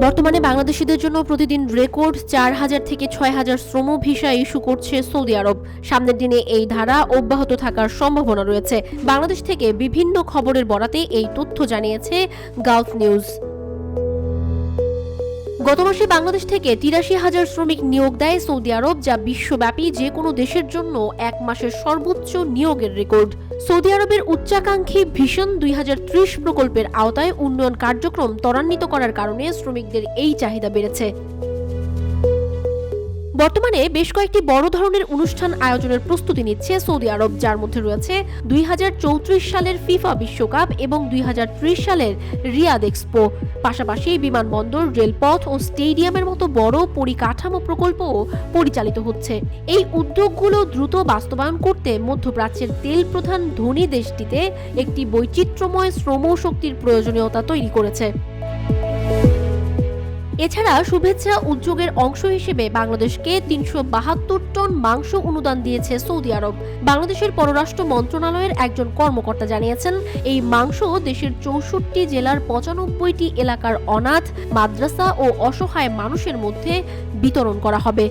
বর্তমানে বাংলাদেশিদের জন্য প্রতিদিন রেকর্ড 4,000 থেকে 6,000 শ্রম ভিসা ইস্যু করছে সৌদি আরব। সামনের দিনে এই ধারা অব্যাহত থাকার সম্ভাবনা রয়েছে। বাংলাদেশ থেকে বিভিন্ন খবরের বরাতে এই তথ্য জানিয়েছে গালফ নিউজ। গত মাসে বাংলাদেশ থেকে 83,000 শ্রমিক নিয়োগ দেয় সৌদি আরব, যা বিশ্বব্যাপী যে কোনো দেশের জন্য এক মাসের সর্বোচ্চ নিয়োগের রেকর্ড। সৌদি আরবের উচ্চাকাঙ্ক্ষী ভিশন 2030 প্রকল্পের আওতায় উন্নয়ন কার্যক্রম ত্বরান্বিত করার কারণে শ্রমিকদের এই চাহিদা বেড়েছে। বর্তমানে বেশ কয়েকটি বড় ধরনের অনুষ্ঠান আয়োজনের প্রস্তুতি নিচ্ছে সৌদি আরব, যার মধ্যে রয়েছে 2034 সালের ফিফা বিশ্বকাপ এবং 2030 সালের রিয়াদ এক্সপো। পাশাপাশি বিমানবন্দর, রেলপথ ও স্টেডিয়ামের মতো বড় পরিকাঠামো প্রকল্পও পরিচালিত হচ্ছে। এই উদ্যোগগুলো দ্রুত বাস্তবায়ন করতে মধ্যপ্রাচ্যের তেল প্রধান ধনী দেশটিতে একটি বৈচিত্র্যময় শ্রমশক্তির প্রয়োজনীয়তা তৈরি করেছে। এছাড়া শুভেচ্ছা উদ্যোগের অংশ হিসেবে বাংলাদেশকে 372 টন মাংস অনুদান দিয়েছে সৌদি আরব। বাংলাদেশের পররাষ্ট্র মন্ত্রণালয়ের একজন কর্মকর্তা জানিয়েছেন, এই মাংস দেশের 64 জেলার 95টি এলাকার অনাথ, মাদ্রাসা ও অসহায় মানুষের মধ্যে বিতরণ করা হবে।